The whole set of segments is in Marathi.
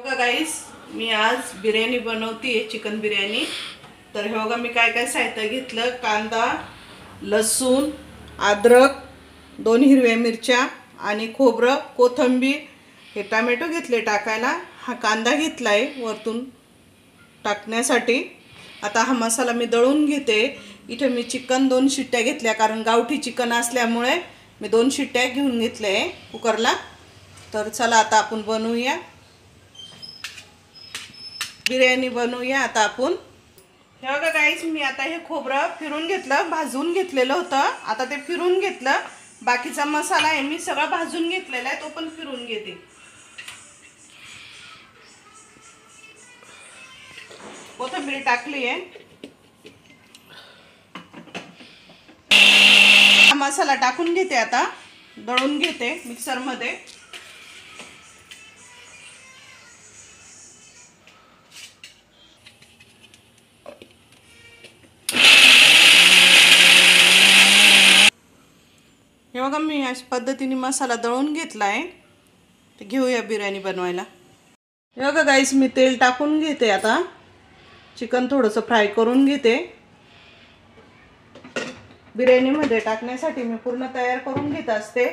बघा गाईस, मी आज बिर्याणी बनवते चिकन बिर्याणी। तर हे बघा मी काय काय साहित्य घेतलं। कांदा, लसूण, अद्रक, 2 हिरव्या मिरच्या आणि खोबरं, कोथिंबीर, हे टोमॅटो घेतले टाकायला। हा कांदा घेतलाय वरतून टाकण्यासाठी। आता हा मसाला मी दळून घेते। इथे मी चिकन 2 शिट्ट्या घेतल्या, कारण गावठी चिकन असल्यामुळे मी 2 शिट्ट्या घेऊन घेतले कुकरला। तर चला आता आपण बनवूया बिर्याणी बनवूया आता आपण। हे बघा गाईस, मी आता हे खोबरं फिरून घेतलं, भाजून घेतलेलं होतं। आता ते फिरून घेतलं। बाकीचा मसाला आहे मी सगळा भाजून घेतलेला आहे, तो पण फिरून घेते। कोथिंबीर टाकली आहे। हा मसाला टाकून घेते, आता दळून घेते मिक्सर मध्ये। हे बघा मी अशा पद्धतीने मसाला दळून घेतलाय। तर घेऊया बिर्याणी बनवायला। हे बघा गाईस, मी तेल टाकून घेते। आता चिकन थोडंसं फ्राय करून घेते। बिर्याणी मध्ये टाकण्यासाठी मी पूर्ण तयार करून घेत असते।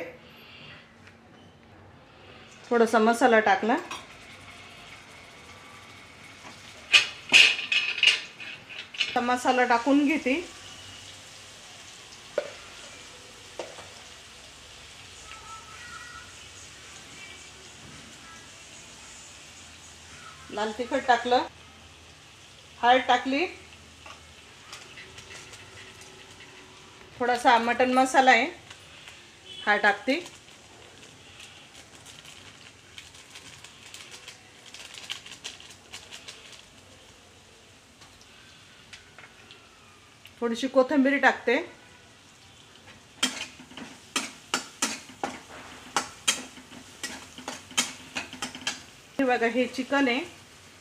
थोडासा मसाला टाकला, मसाला टाकून घेते। लाल तिखट टाकलं, हळद टाकली, थोडासा मटन मसाला आहे हा टाकते। थोडीशी कोथिंबीर टाकते। हे बघा हे चिकन आहे,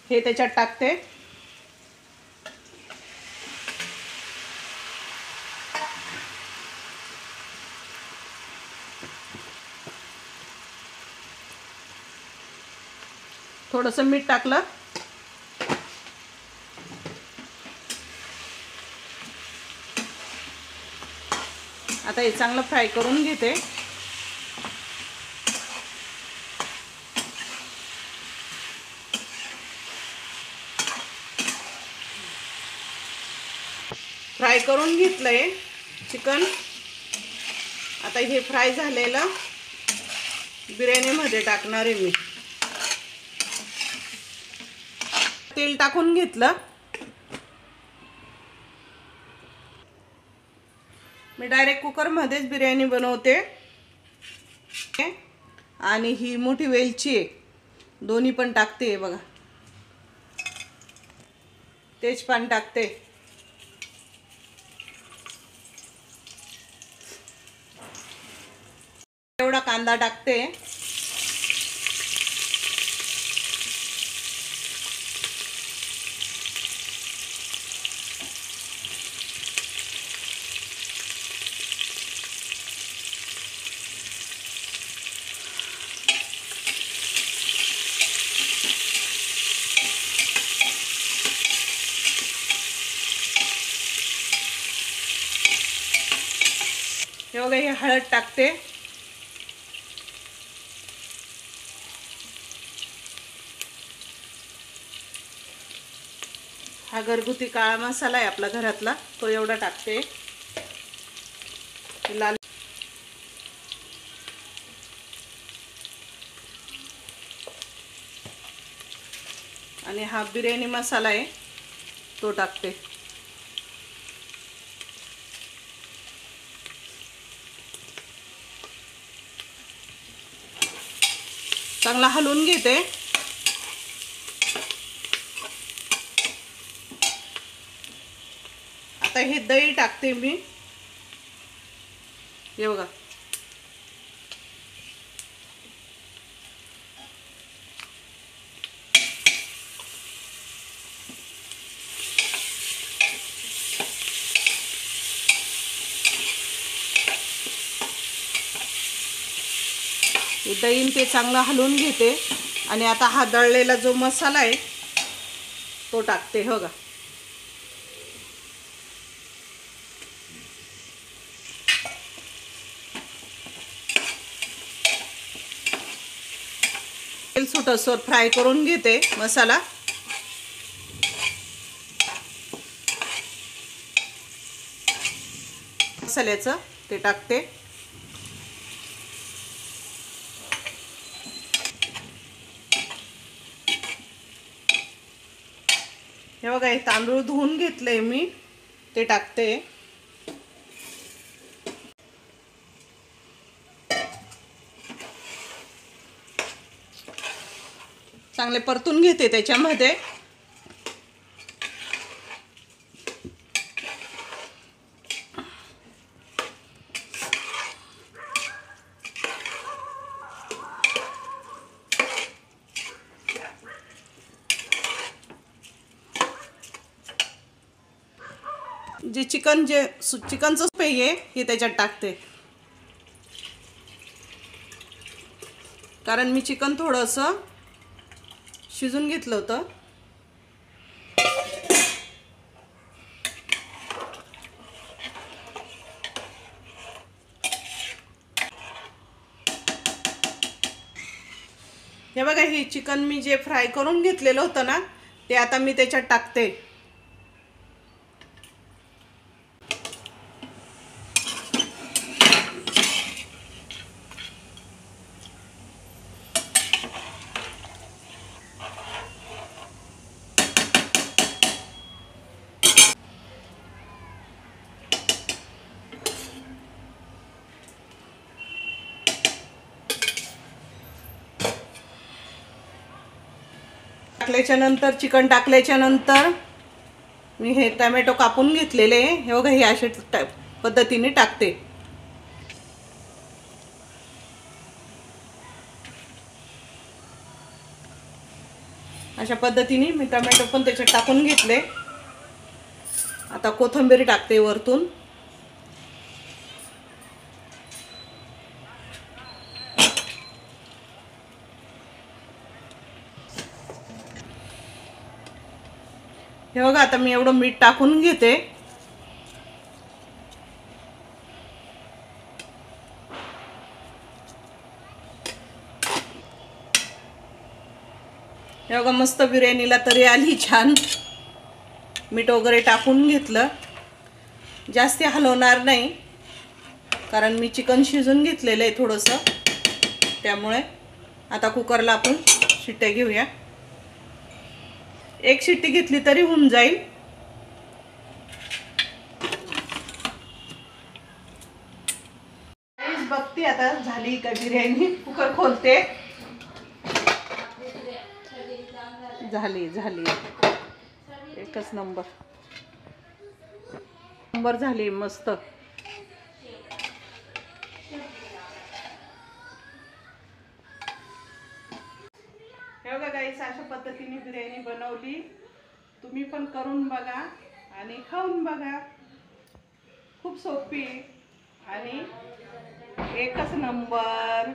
हे त्याच्यात टाकते। थोडंसं मीठ टाकलं। आता हे चांगलं फ्राय करून घेते। फ्राय करून घेतलंय चिकन। आता हे फ्राय झालेलं बिर्याणी मध्ये टाकणार आहे मी। तेल टाकून घेतलं। मी डायरेक्ट कुकर मध्येच बिर्याणी बनवते। आणि ही मोठी वेलची आहे, दोन्ही पण टाकते। बघा तेजपान टाकते। एवढा कांदा टाकते। हे बघा हे हळद टाकते। हा घरगुती काळा मसाला आहे आपला घरातला, तो एवढा टाकते। लाल आणि हा बिर्याणी मसाला आहे तो टाकते। चांगला हलवून घेते। आता हे दही टाकते मी। हे बघा दही ते चांगलं हलवून घेते आणि आता हा दळलेला जो मसाला आहे तो टाकते. हो का, तेल सुटसर फ्राय करून घेते मसाला. मसाल्याचं ते टाकते. हे बघा, हे तांदूळ धुवून घेतले मी, ते टाकते. चांगले परतून घेते त्याच्यामध्ये. जे चिकनचं पेय आहे हे त्याच्यात टाकते, कारण मी चिकन थोडंसं शिजून घेतलं होतं. हे बघा, हे चिकन मी जे फ्राय करून घेतलेलं होतं ना, ते आता मी त्याच्यात टाकते. टाकल्याच्या चिकन टाकल्याच्या नंतर मी हे टोमॅटो कापून घेतलेले, हे बघा, हे अशा पद्धतीने टाकते. अशा पद्धतीने मी टोमॅटो पण त्याच्यात टाकून घेतले. आता कोथिंबीर टाकते वरतून. हे बघा, आता मी एवढं मीठ टाकून घेते. हे बघा, मस्त बिर्याणीला तरी आली छान. मीठ वगैरे टाकून घेतलं. जास्त हलवणार नाही, कारण मी चिकन शिजून घेतलेलं आहे थोडंसं, त्यामुळे. आता कुकरला आपण शिट्ट्या घेऊया. एक शिट्टी घेतली तरी होऊन जाईल. बघते आता झाली का बिर्याणी. कुकर खोलते. झाली एकच नंबर झाली, मस्त. हे बघा गाईस, अशा पद्धतीने बिर्याणी बनवली. तुम्ही पण करून बघा आणि खाऊन बघा. खूप सोपी आणि एकच नंबर.